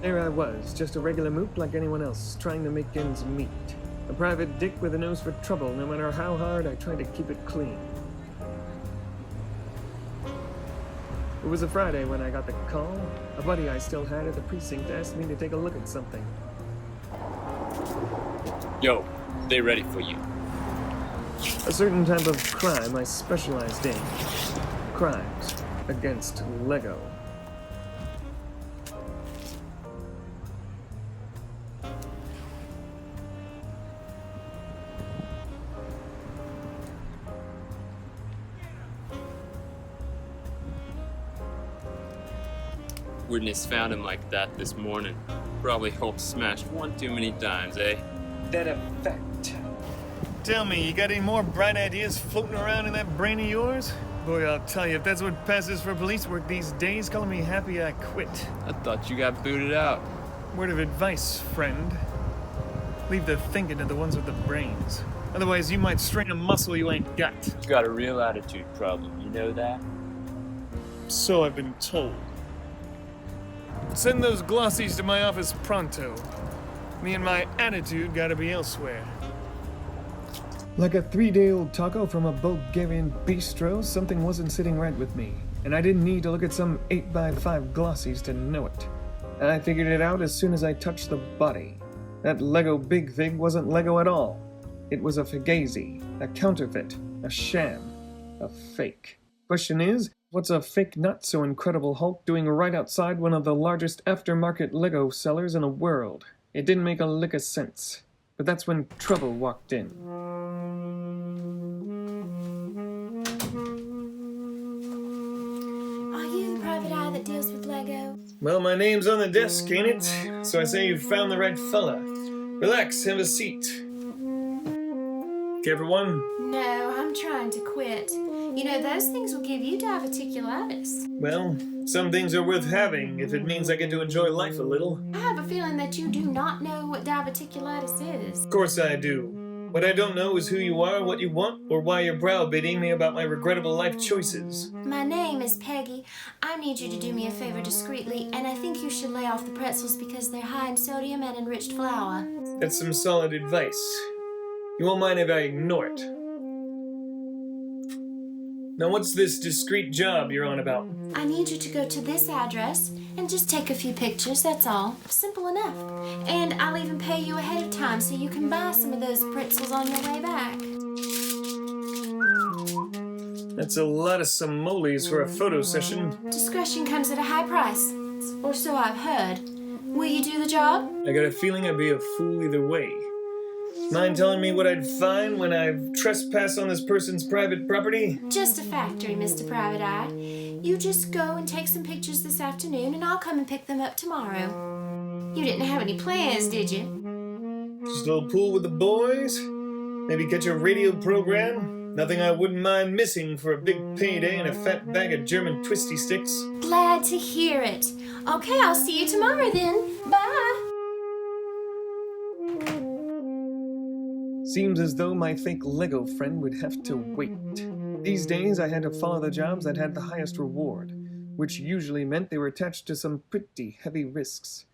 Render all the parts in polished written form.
There I was, just a regular moot like anyone else, trying to make ends meet. A private dick with a nose for trouble, no matter how hard I tried to keep it clean. It was a Friday when I got the call. A buddy I still had at the precinct asked me to take a look at something. Yo, they ready for you. A certain type of crime I specialized in. Crimes against Lego. Witness found him like that this morning. Probably Hulk smashed one too many times, eh? That a fact. Tell me, you got any more bright ideas floating around in that brain of yours? Boy, I'll tell you, if that's what passes for police work these days, calling me happy I quit. I thought you got booted out. Word of advice, friend. Leave the thinking to the ones with the brains. Otherwise, you might strain a muscle you ain't got. You got a real attitude problem, you know that? So I've been told. Send those glossies to my office pronto. Me and my attitude gotta be elsewhere. Like a 3-day-old taco from a Bulgarian bistro, something wasn't sitting right with me, and I didn't need to look at some 8x5 glossies to know it. I figured it out as soon as I touched the body. That Lego Big Fig wasn't Lego at all. It was a fugazi, a counterfeit, a sham, a fake. Question is, what's a fake not-so-incredible Hulk doing right outside one of the largest aftermarket Lego sellers in the world? It didn't make a lick of sense. But that's when trouble walked in. Are you the private eye that deals with Lego? Well, my name's on the desk, ain't it? So I say you've found the right fella. Relax, have a seat. Care for one? No, I'm trying to quit. You know, those things will give you diverticulitis. Well, some things are worth having if it means I get to enjoy life a little. I have a feeling that you do not know what diverticulitis is. Of course I do. What I don't know is who you are, what you want, or why you're browbeating me about my regrettable life choices. My name is Peggy. I need you to do me a favor discreetly, and I think you should lay off the pretzels because they're high in sodium and enriched flour. That's some solid advice. You won't mind if I ignore it. Now what's this discreet job you're on about? I need you to go to this address and just take a few pictures, that's all. Simple enough. And I'll even pay you ahead of time so you can buy some of those pretzels on your way back. That's a lot of simoles for a photo session. Discretion comes at a high price, or so I've heard. Will you do the job? I got a feeling I'd be a fool either way. Mind telling me what I'd find when I've trespassed on this person's private property? Just a factory, Mr. Private Eye. You just go and take some pictures this afternoon, and I'll come and pick them up tomorrow. You didn't have any plans, did you? Just a little pool with the boys? Maybe catch a radio program? Nothing I wouldn't mind missing for a big payday and a fat bag of German twisty sticks. Glad to hear it. Okay, I'll see you tomorrow then. Bye. Seems as though my fake Lego friend would have to wait. These days, I had to follow the jobs that had the highest reward, which usually meant they were attached to some pretty heavy risks.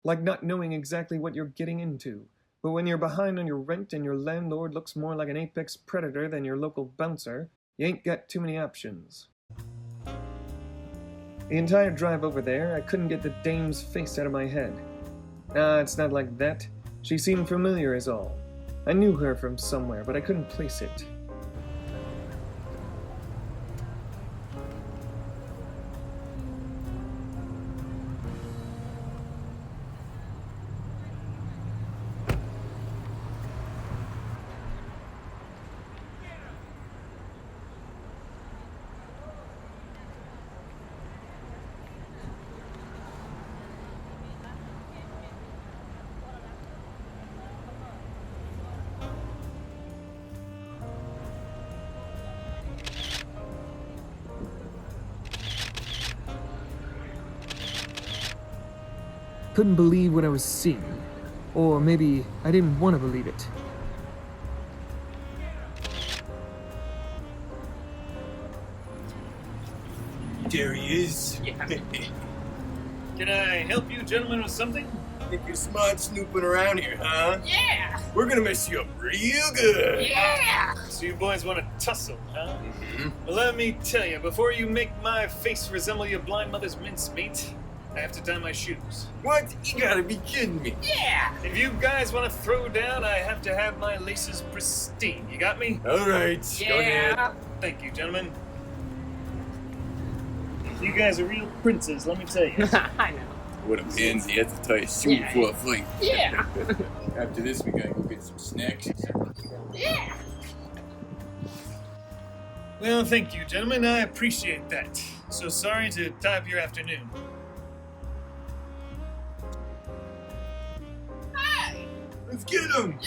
Like not knowing exactly what you're getting into, but when you're behind on your rent and your landlord looks more like an apex predator than your local bouncer, you ain't got too many options. The entire drive over there, I couldn't get the dame's face out of my head. Nah, it's not like that. She seemed familiar is all. I knew her from somewhere, but I couldn't place it. Couldn't believe what I was seeing. Or maybe I didn't want to believe it. There he is. Yeah. Can I help you gentlemen with something? Think you're smart snooping around here, huh? Yeah! We're gonna mess you up real good. Yeah! So you boys want to tussle, huh? Well, let me tell you, before you make my face resemble your blind mother's mincemeat, I have to tie my shoes. What? You gotta be kidding me. Yeah! If you guys want to throw down, I have to have my laces pristine. You got me? All right, go ahead. Thank you, gentlemen. You guys are real princes, let me tell you. I know. What a pansy. He has to tie a shoe Yeah. before a fight. Yeah. After this, we gotta go get some snacks. Yeah. Well, thank you, gentlemen. I appreciate that. So sorry to tie up your afternoon. Let's get him!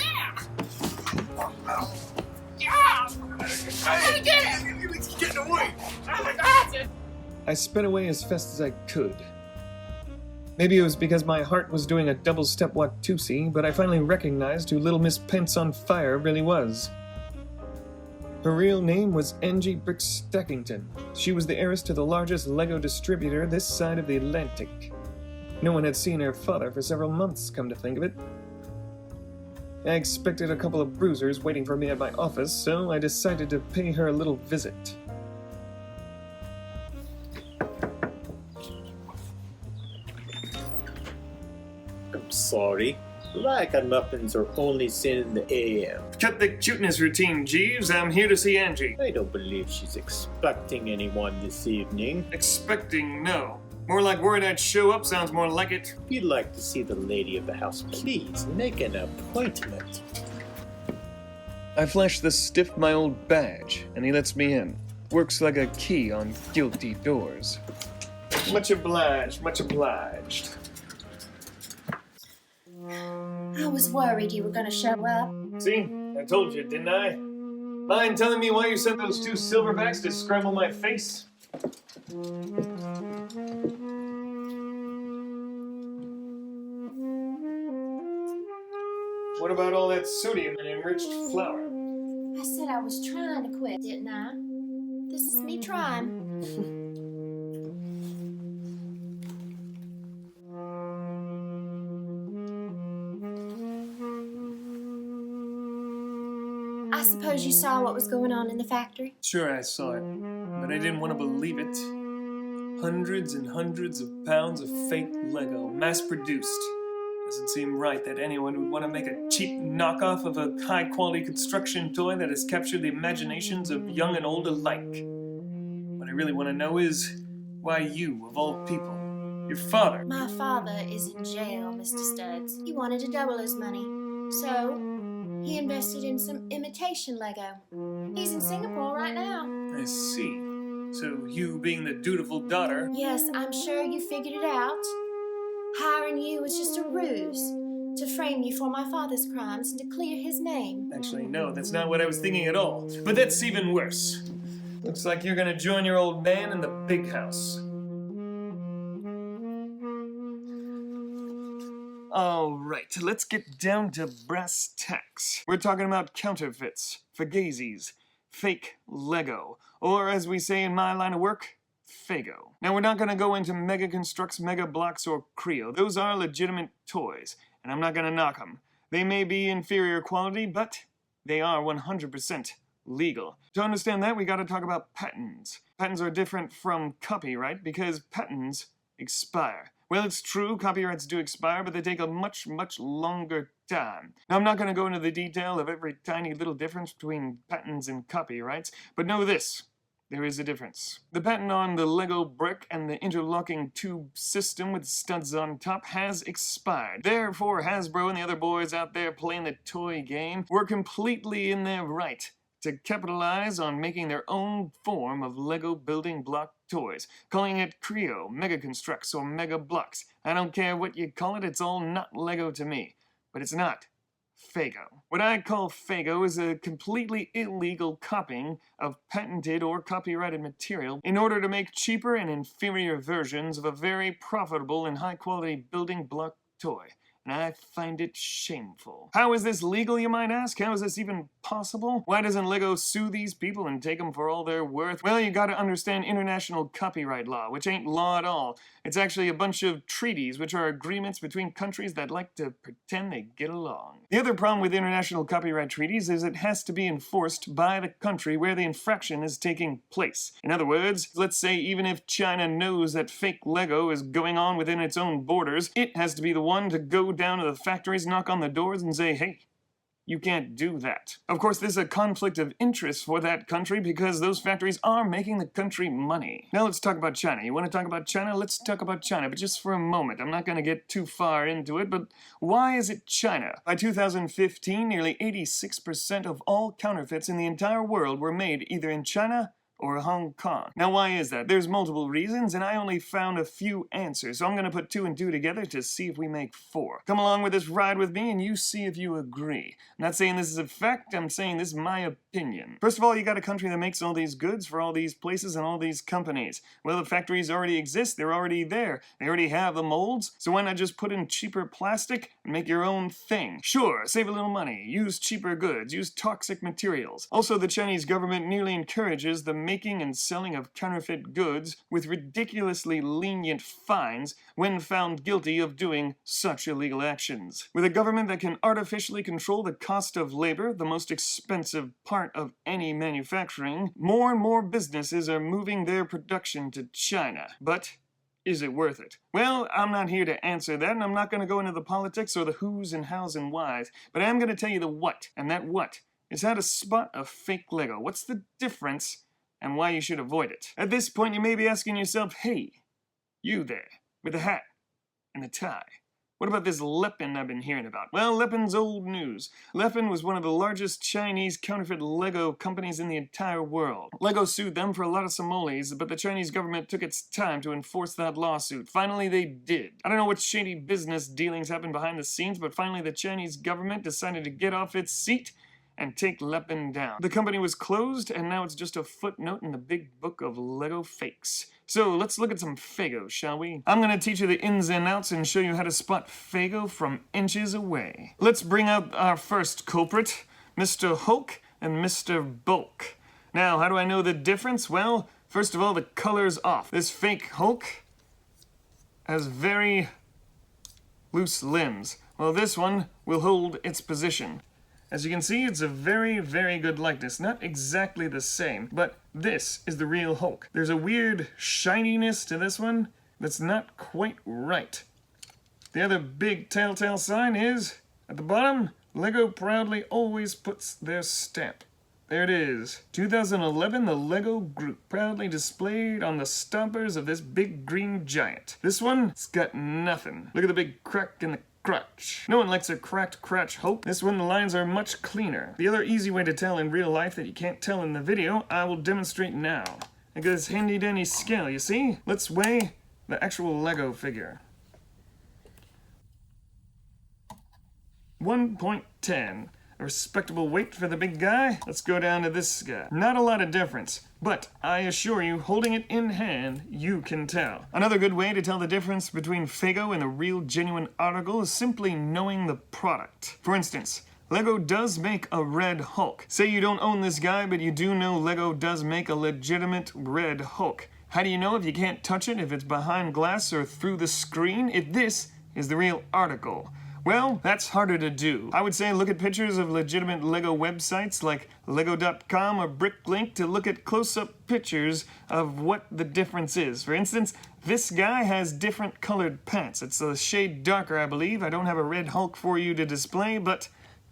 He's getting away! I sped away as fast as I could. Maybe it was because my heart was doing a double-step Watusi, but I finally recognized who Little Miss Pants on Fire really was. Her real name was Angie Brick Stackington. She was the heiress to the largest Lego distributor this side of the Atlantic. No one had seen her father for several months, come to think of it. I expected a couple of bruisers waiting for me at my office, so I decided to pay her a little visit. I'm sorry. Like and muffins are only seen in the AM. Cut the cuteness routine, Jeeves. I'm here to see Angie. I don't believe she's expecting anyone this evening. Expecting no. More like worried I'd show up sounds more like it. If you'd like to see the lady of the house, please make an appointment. I flash the stiff my old badge, and he lets me in. Works like a key on guilty doors. Much obliged, much obliged. I was worried you were gonna show up. See? I told you, didn't I? Mind telling me why you sent those two silverbacks to scramble my face? What about all that sodium and enriched flour? I said I was trying to quit, didn't I? This is me trying. I suppose you saw what was going on in the factory? Sure, I saw it, but I didn't want to believe it. Hundreds and hundreds of pounds of fake Lego, mass-produced. Doesn't seem right that anyone would want to make a cheap knockoff of a high-quality construction toy that has captured the imaginations of young and old alike. What I really want to know is, why you, of all people? Your father? My father is in jail, Mr. Studs. He wanted to double his money, so he invested in some imitation Lego. He's in Singapore right now. I see. So you being the dutiful daughter... Yes, I'm sure you figured it out. Hiring you was just a ruse to frame you for my father's crimes and to clear his name. Actually, no, that's not what I was thinking at all. But that's even worse. Looks like you're gonna join your old man in the big house. Alright, let's get down to brass tacks. We're talking about counterfeits, fugazis, fake Lego, or as we say in my line of work, Fego. Now, we're not going to go into Mega Constructs, Mega Blocks, or Creo. Those are legitimate toys, and I'm not going to knock them. They may be inferior quality, but they are 100% legal. To understand that, we got to talk about patents. Patents are different from copyright because patents expire. Well, it's true, copyrights do expire, but they take a much, much longer time. Now, I'm not going to go into the detail of every tiny little difference between patents and copyrights, but know this. There is a difference. The patent on the Lego brick and the interlocking tube system with studs on top has expired. Therefore, Hasbro and the other boys out there playing the toy game were completely in their right to capitalize on making their own form of Lego building block toys, calling it Creo, Mega Constructs, or Mega Blocks. I don't care what you call it, it's all not Lego to me. But it's not Fego. What I call Fego is a completely illegal copying of patented or copyrighted material in order to make cheaper and inferior versions of a very profitable and high-quality building block toy. and I find it shameful. How is this legal, you might ask? How is this even possible? Why doesn't Lego sue these people and take them for all they're worth? Well, you gotta understand international copyright law, which ain't law at all. It's actually a bunch of treaties, which are agreements between countries that like to pretend they get along. The other problem with international copyright treaties is it has to be enforced by the country where the infraction is taking place. In other words, let's say even if China knows that fake Lego is going on within its own borders, it has to be the one to go down to the factories, knock on the doors, and say, hey, you can't do that. Of course, there's a conflict of interest for that country because those factories are making the country money. Now let's talk about China. You want to talk about China? Let's talk about China, but just for a moment. I'm not going to get too far into it, but why is it China? By 2015, nearly 86% of all counterfeits in the entire world were made either in China or Hong Kong. Now, why is that? There's multiple reasons, and I only found a few answers, so I'm gonna put 2 and 2 together to see if we make 4. Come along with this ride with me, and you see if you agree. I'm not saying this is a fact, I'm saying this is my opinion. First of all, you got a country that makes all these goods for all these places and all these companies. Well, the factories already exist, they're already there. They already have the molds, so why not just put in cheaper plastic and make your own thing? Sure, save a little money, use cheaper goods, use toxic materials. Also, the Chinese government nearly encourages the making and selling of counterfeit goods with ridiculously lenient fines when found guilty of doing such illegal actions. With a government that can artificially control the cost of labor, the most expensive part of any manufacturing, more and more businesses are moving their production to China. But is it worth it? Well, I'm not here to answer that, and I'm not going to go into the politics or the who's and how's and why's, but I am going to tell you the what, and that what is how to spot a fake Lego. What's the difference and why you should avoid it? At this point, you may be asking yourself, hey, you there, with the hat and the tie. What about this Lepin I've been hearing about? Well, Lepin's old news. Lepin was one of the largest Chinese counterfeit Lego companies in the entire world. Lego sued them for a lot of simoleons, but the Chinese government took its time to enforce that lawsuit. Finally, they did. I don't know what shady business dealings happened behind the scenes, but finally the Chinese government decided to get off its seat and take Lepin down. The company was closed, and now it's just a footnote in the big book of Lego fakes. So let's look at some Fego, shall we? I'm gonna teach you the ins and outs and show you how to spot Fego from inches away. Let's bring out our first culprit, Mr. Hulk and Mr. Bulk. Now, how do I know the difference? Well, first of all, the color's off. This fake Hulk has very loose limbs, while this one will hold its position. As you can see, it's a very, very good likeness. Not exactly the same, but this is the real Hulk. There's a weird shininess to this one that's not quite right. The other big telltale sign is, at the bottom, Lego proudly always puts their stamp. There it is. 2011, the Lego Groot, proudly displayed on the stompers of this big green giant. This one, it's got nothing. Look at the big crack in the crotch. No one likes a cracked crotch Hulk. This one, the lines are much cleaner. The other easy way to tell in real life that you can't tell in the video, I will demonstrate now. I got this handy dandy scale, you see? Let's weigh the actual Lego figure. 1.10. A respectable weight for the big guy. Let's go down to this guy. Not a lot of difference, but I assure you, holding it in hand, you can tell. Another good way to tell the difference between Fego and a real genuine article is simply knowing the product. For instance, Lego does make a red Hulk. Say you don't own this guy, but you do know Lego does make a legitimate red Hulk. How do you know if you can't touch it, if it's behind glass or through the screen, if this is the real article? Well, that's harder to do. I would say look at pictures of legitimate Lego websites like Lego.com or Bricklink to look at close-up pictures of what the difference is. For instance, this guy has different colored pants. It's a shade darker, I believe. I don't have a red Hulk for you to display, but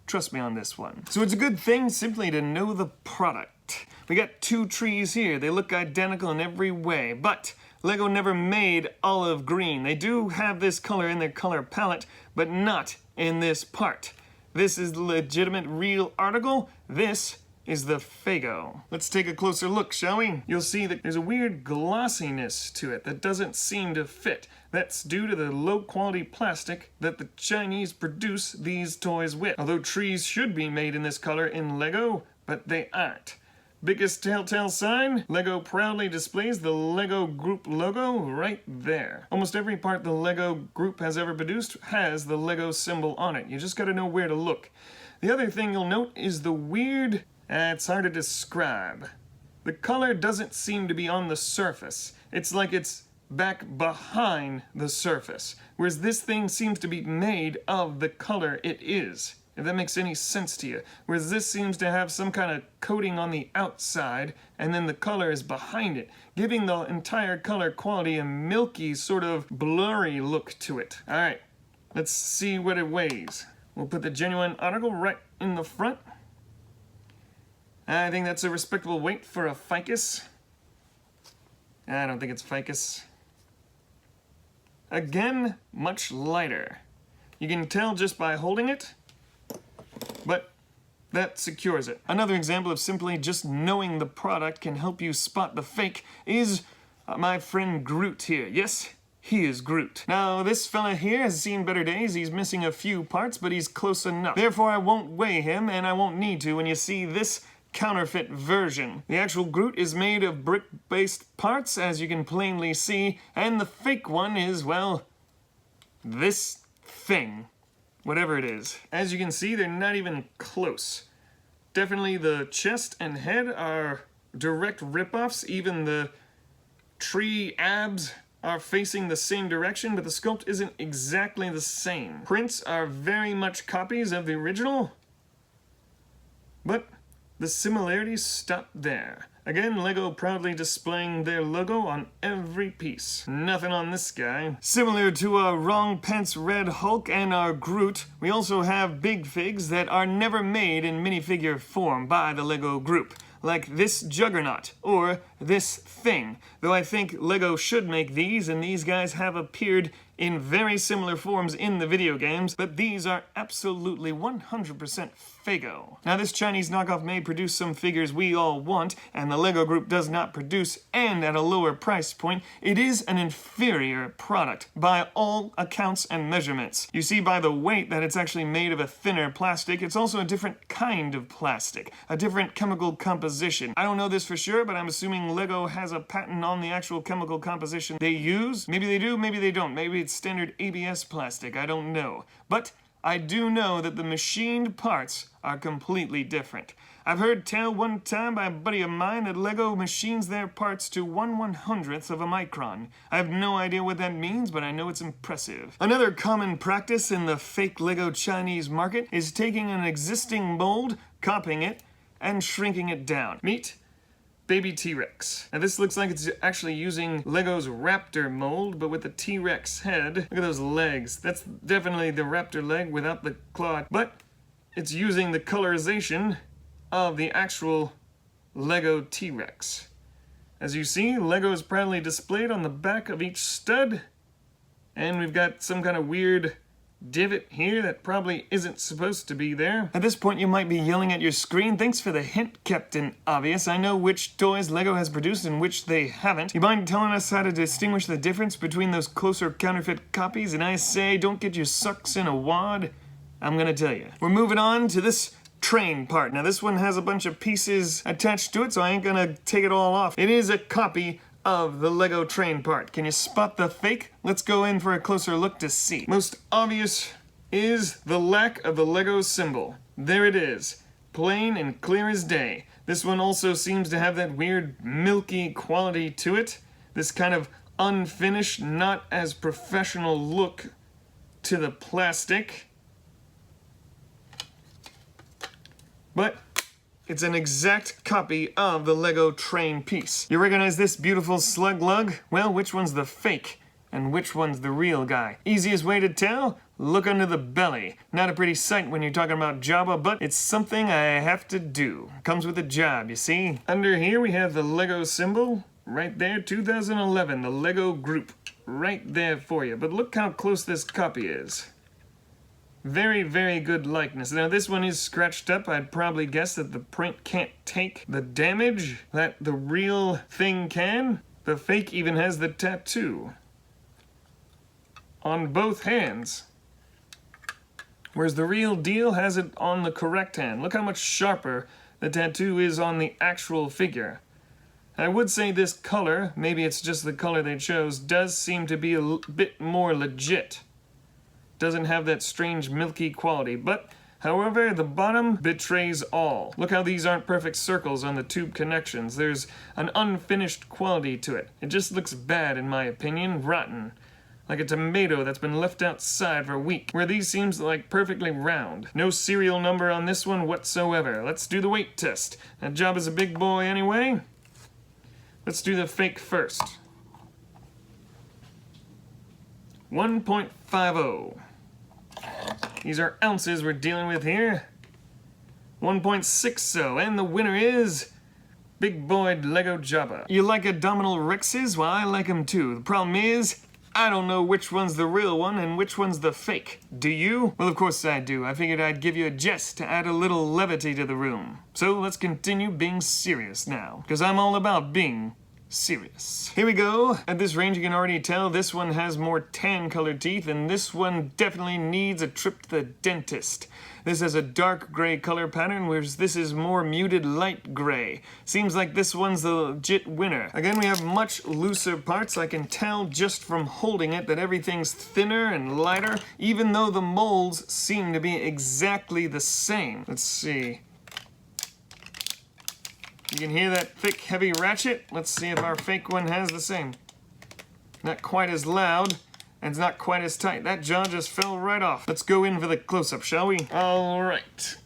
trust me on this one. So it's a good thing simply to know the product. We got 2 trees here. They look identical in every way, but Lego never made olive green. They do have this color in their color palette, but not in this part. This is the legitimate real article. This is the Fego. Let's take a closer look, shall we? You'll see that there's a weird glossiness to it that doesn't seem to fit. That's due to the low quality plastic that the Chinese produce these toys with. Although trees should be made in this color in Lego, but they aren't. Biggest telltale sign, Lego proudly displays the Lego Group logo right there. Almost every part the Lego Group has ever produced has the Lego symbol on it. You just gotta know where to look. The other thing you'll note is the weird, it's hard to describe. The color doesn't seem to be on the surface. It's like it's back behind the surface, whereas this thing seems to be made of the color it is. If that makes any sense to you. Whereas this seems to have some kind of coating on the outside, and then the color is behind it, giving the entire color quality a milky, sort of blurry look to it. Alright, let's see what it weighs. We'll put the genuine article right in the front. I think that's a respectable weight for a ficus. I don't think it's ficus. Again, much lighter. You can tell just by holding it, but that secures it. Another example of simply just knowing the product can help you spot the fake is my friend Groot here. Yes, he is Groot. Now, this fella here has seen better days. He's missing a few parts, but he's close enough. Therefore, I won't weigh him, and I won't need to when you see this counterfeit version. The actual Groot is made of brick-based parts, as you can plainly see, and the fake one is, well, this thing. Whatever it is. As you can see, they're not even close. Definitely the chest and head are direct rip-offs. Even the tree abs are facing the same direction, but the sculpt isn't exactly the same. Prints are very much copies of the original, but the similarities stop there. Again, Lego proudly displaying their logo on every piece. Nothing on this guy. Similar to our Wrong Pants Red Hulk and our Groot, we also have big figs that are never made in minifigure form by the Lego Group, like this Juggernaut, or this thing. Though I think Lego should make these, and these guys have appeared in very similar forms in the video games, but these are absolutely 100% Fego. Now, this Chinese knockoff may produce some figures we all want, and the Lego Group does not produce, and at a lower price point, it is an inferior product by all accounts and measurements. You see by the weight that it's actually made of a thinner plastic. It's also a different kind of plastic, a different chemical composition. I don't know this for sure, but I'm assuming Lego has a patent on the actual chemical composition they use. Maybe they do, maybe they don't. Maybe it's standard ABS plastic, I don't know. But I do know that the machined parts are completely different. I've heard tell one time by a buddy of mine that Lego machines their parts to 1/100th of a micron. I have no idea what that means, but I know it's impressive. Another common practice in the fake Lego Chinese market is taking an existing mold, copying it, and shrinking it down. Meet baby T-Rex. Now this looks like it's actually using Lego's Raptor mold, but with the T-Rex head. Look at those legs. That's definitely the Raptor leg without the claw, but it's using the colorization of the actual Lego T-Rex. As you see, Lego is proudly displayed on the back of each stud, and we've got some kind of weird divot here that probably isn't supposed to be there. At this point you might be yelling at your screen, thanks for the hint, Captain Obvious. I know which toys Lego has produced and which they haven't. You mind telling us how to distinguish the difference between those closer counterfeit copies? And I say, don't get your sucks in a wad. I'm gonna tell you. We're moving on to this train part. Now this one has a bunch of pieces attached to it, so I ain't gonna take it all off. It is a copy of the Lego train part. Can you spot the fake? Let's go in for a closer look to see. Most obvious is the lack of the Lego symbol. There it is, plain and clear as day. This one also seems to have that weird milky quality to it. This kind of unfinished, not as professional look to the plastic. But it's an exact copy of the Lego train piece. You recognize this beautiful slug lug? Well, which one's the fake and which one's the real guy? Easiest way to tell? Look under the belly. Not a pretty sight when you're talking about Jabba, but it's something I have to do. Comes with the job, you see? Under here we have the Lego symbol. Right there, 2011, the Lego Group. Right there for you. But look how close this copy is. Very, very good likeness. Now this one is scratched up. I'd probably guess that the print can't take the damage that the real thing can. The fake even has the tattoo on both hands, whereas the real deal has it on the correct hand. Look how much sharper the tattoo is on the actual figure. I would say this color, maybe it's just the color they chose, does seem to be a bit more legit. Doesn't have that strange milky quality, but however, the bottom betrays all. Look how these aren't perfect circles on the tube connections. There's an unfinished quality to it. It just looks bad in my opinion, rotten. Like a tomato that's been left outside for a week, where these seems like perfectly round. No serial number on this one whatsoever. Let's do the weight test. That Jabba's a big boy anyway. Let's do the fake first. 1.50. These are ounces we're dealing with here. 1.60, and the winner is Big Boy Lego Jabba. You like Abdominal Rexes? Well, I like them too. The problem is, I don't know which one's the real one and which one's the fake. Do you? Well, of course I do. I figured I'd give you a jest to add a little levity to the room. So let's continue being serious now, because I'm all about being serious. Here we go. At this range you can already tell this one has more tan colored teeth and this one definitely needs a trip to the dentist. This has a dark gray color pattern, whereas this is more muted light gray. Seems like this one's the legit winner. Again, we have much looser parts. I can tell just from holding it that everything's thinner and lighter, even though the molds seem to be exactly the same. Let's see. You can hear that thick, heavy ratchet. Let's see if our fake one has the same. Not quite as loud, and it's not quite as tight. That jaw just fell right off. Let's go in for the close-up, shall we? All right.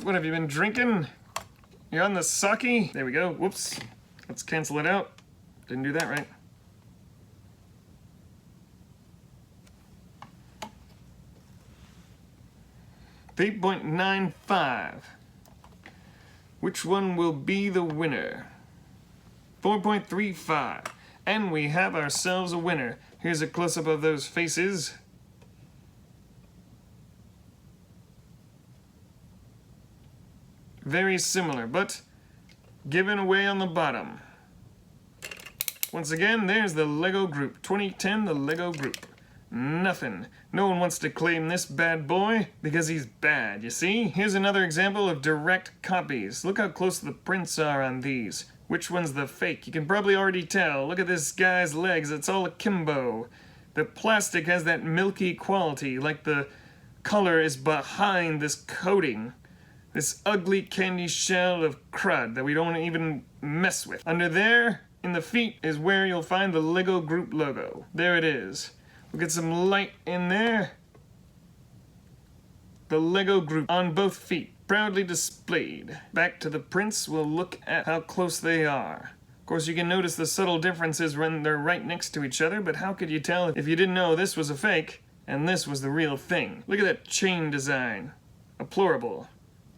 What have you been drinking? You're on the sake? There we go. Whoops. Let's cancel it out. Didn't do that right. $8.95. Which one will be the winner? 4.35. And we have ourselves a winner. Here's a close-up of those faces. Very similar, but given away on the bottom. Once again, there's the Lego Group. 2010, the Lego Group. Nothing. No one wants to claim this bad boy because he's bad, you see? Here's another example of direct copies. Look how close the prints are on these. Which one's the fake? You can probably already tell. Look at this guy's legs. It's all akimbo. The plastic has that milky quality, like the color is behind this coating. This ugly candy shell of crud that we don't even mess with. Under there, in the feet, is where you'll find the Lego Group logo. There it is. We'll get some light in there. The Lego Group on both feet, proudly displayed. Back to the prints, we'll look at how close they are. Of course, you can notice the subtle differences when they're right next to each other, but how could you tell if you didn't know this was a fake and this was the real thing? Look at that chain design. Deplorable.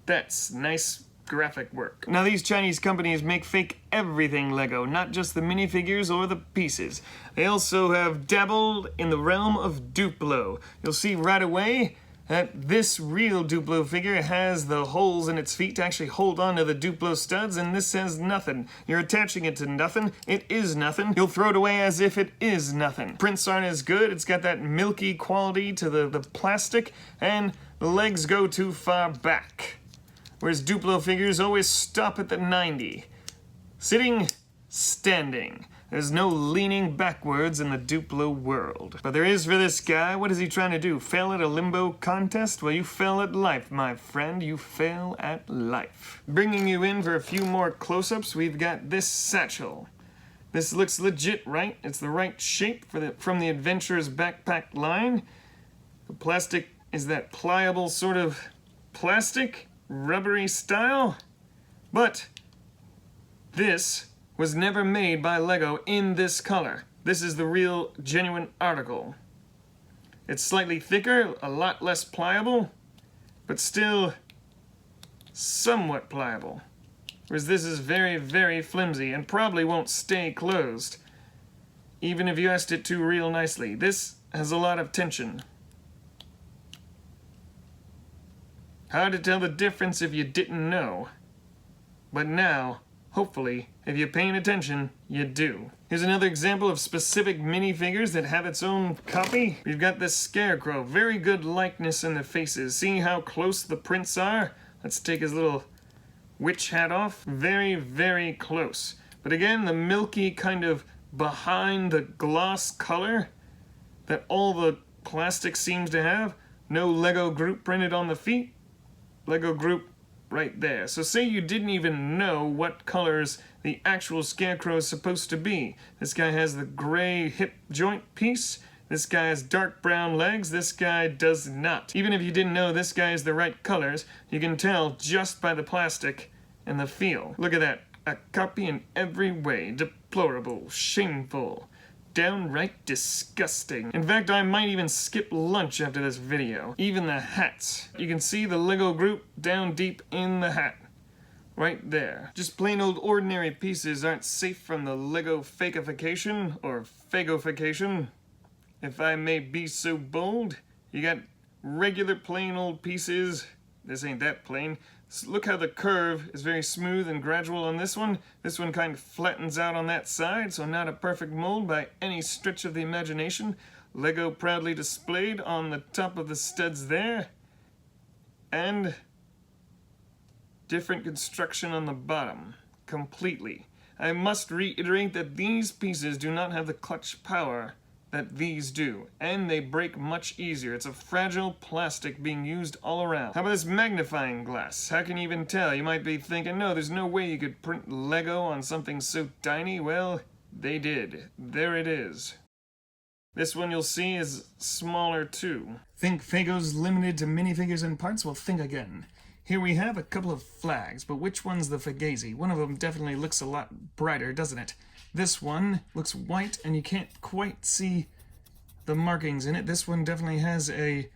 That's nice graphic work. Now these Chinese companies make fake everything Lego, not just the minifigures or the pieces. They also have dabbled in the realm of Duplo. You'll see right away that this real Duplo figure has the holes in its feet to actually hold on to the Duplo studs, and this says nothing. You're attaching it to nothing. It is nothing. You'll throw it away as if it is nothing. Prints aren't as good. It's got that milky quality to the plastic, and the legs go too far back. Whereas Duplo figures always stop at the 90. Sitting, standing. There's no leaning backwards in the Duplo world. But there is for this guy. What is he trying to do? Fail at a limbo contest? Well, you fail at life, my friend. You fail at life. Bringing you in for a few more close-ups, we've got this satchel. This looks legit, right? It's the right shape from the Adventurer's backpack line. The plastic is that pliable sort of plastic. Rubbery style, but this was never made by Lego in this color. This is the real, genuine article. It's slightly thicker, a lot less pliable, but still somewhat pliable. Whereas this is very, very flimsy and probably won't stay closed, even if you asked it to real nicely. This has a lot of tension. Hard to tell the difference if you didn't know. But now, hopefully, If you're paying attention, you do. Here's another example of specific minifigures that have its own copy. We've got the Scarecrow. Very good likeness in the faces. See how close the prints are? Let's take his little witch hat off. Very, very close. But again, the milky kind of behind the gloss color that all the plastic seems to have. No Lego Groot printed on the feet. Lego Groot right there. So say you didn't even know what colors the actual Scarecrow is supposed to be. This guy has the gray hip joint piece. This guy has dark brown legs. This guy does not. Even if you didn't know this guy is the right colors, you can tell just by the plastic and the feel. Look at that. A copy in every way. Deplorable. Shameful. Downright disgusting. In fact, I might even skip lunch after this video. Even the hats. You can see the Lego Groot down deep in the hat. Right there. Just plain old ordinary pieces aren't safe from the Lego fakeification or Fegofication, if I may be so bold. You got regular plain old pieces. This ain't that plain. Look how the curve is very smooth and gradual on this one. This one kind of flattens out on that side, so not a perfect mold by any stretch of the imagination. Lego proudly displayed on the top of the studs there. And different construction on the bottom. Completely. I must reiterate that these pieces do not have the clutch power that these do, and they break much easier. It's a fragile plastic being used all around. How about this magnifying glass? How can you even tell? You might be thinking, no, there's no way you could print Lego on something so tiny. Well, they did. There it is. This one you'll see is smaller too. Think Fego's limited to minifigures and parts? Well, think again. Here we have a couple of flags, but which one's the Fugazi? One of them definitely looks a lot brighter, doesn't it? This one looks white, and you can't quite see the markings in it. This one definitely has a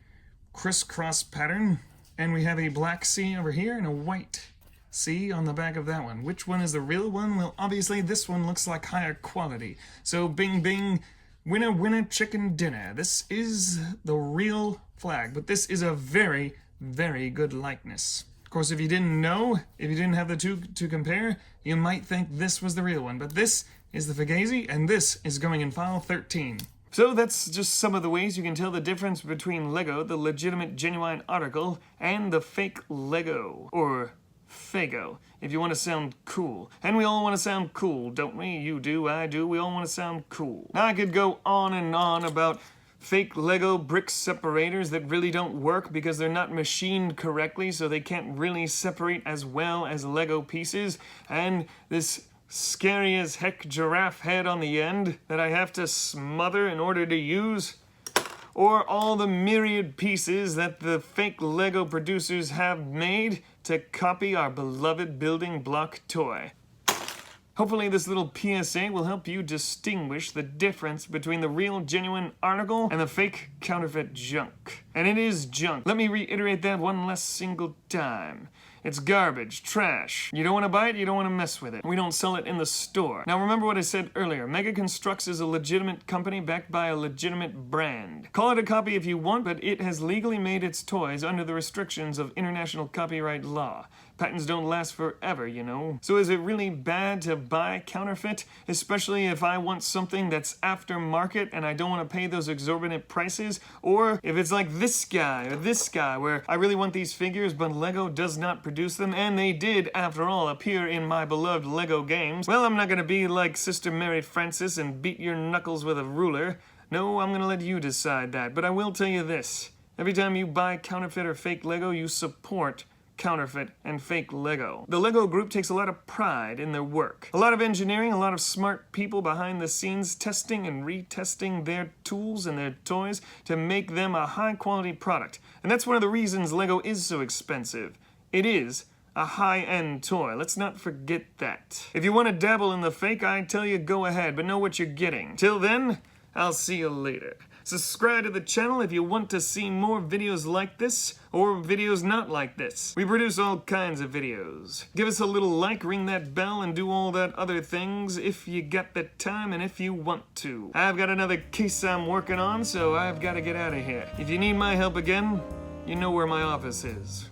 crisscross pattern, and we have a black C over here and a white C on the back of that one. Which one is the real one? Well, obviously this one looks like higher quality. So bing bing, winner winner chicken dinner. This is the real flag, but this is a very, very good likeness. Of course, if you didn't know, if you didn't have the two to compare, you might think this was the real one, but this is the Fugazi, and this is going in file 13. So that's just some of the ways you can tell the difference between Lego, the legitimate, genuine article, and the fake Lego, or Fego, if you want to sound cool. And we all want to sound cool, don't we? You do, I do, we all want to sound cool. Now I could go on and on about fake Lego brick separators that really don't work because they're not machined correctly, so they can't really separate as well as Lego pieces, and this scary as heck giraffe head on the end that I have to smother in order to use, or all the myriad pieces that the fake Lego producers have made to copy our beloved building block toy. Hopefully this little PSA will help you distinguish the difference between the real genuine article and the fake counterfeit junk. And it is junk. Let me reiterate that one last single time. It's garbage, trash. You don't want to buy it, you don't want to mess with it. We don't sell it in the store. Now remember what I said earlier. Mega Constructs is a legitimate company backed by a legitimate brand. Call it a copy if you want, but it has legally made its toys under the restrictions of international copyright law. Patents don't last forever, you know. So is it really bad to buy counterfeit? Especially if I want something that's aftermarket and I don't want to pay those exorbitant prices? Or if it's like this guy or this guy where I really want these figures but Lego does not produce them, and they did, after all, appear in my beloved Lego games. Well, I'm not gonna be like Sister Mary Frances and beat your knuckles with a ruler. No, I'm gonna let you decide that. But I will tell you this. Every time you buy counterfeit or fake Lego, you support counterfeit and fake Lego. The Lego group takes a lot of pride in their work. A lot of engineering, a lot of smart people behind the scenes testing and retesting their tools and their toys to make them a high quality product. And that's one of the reasons Lego is so expensive. It is a high-end toy. Let's not forget that. If you want to dabble in the fake, I tell you go ahead, but know what you're getting. Till then, I'll see you later. Subscribe to the channel if you want to see more videos like this, or videos not like this. We produce all kinds of videos. Give us a little like, ring that bell, and do all that other things if you got the time and if you want to. I've got another case I'm working on, so I've got to get out of here. If you need my help again, you know where my office is.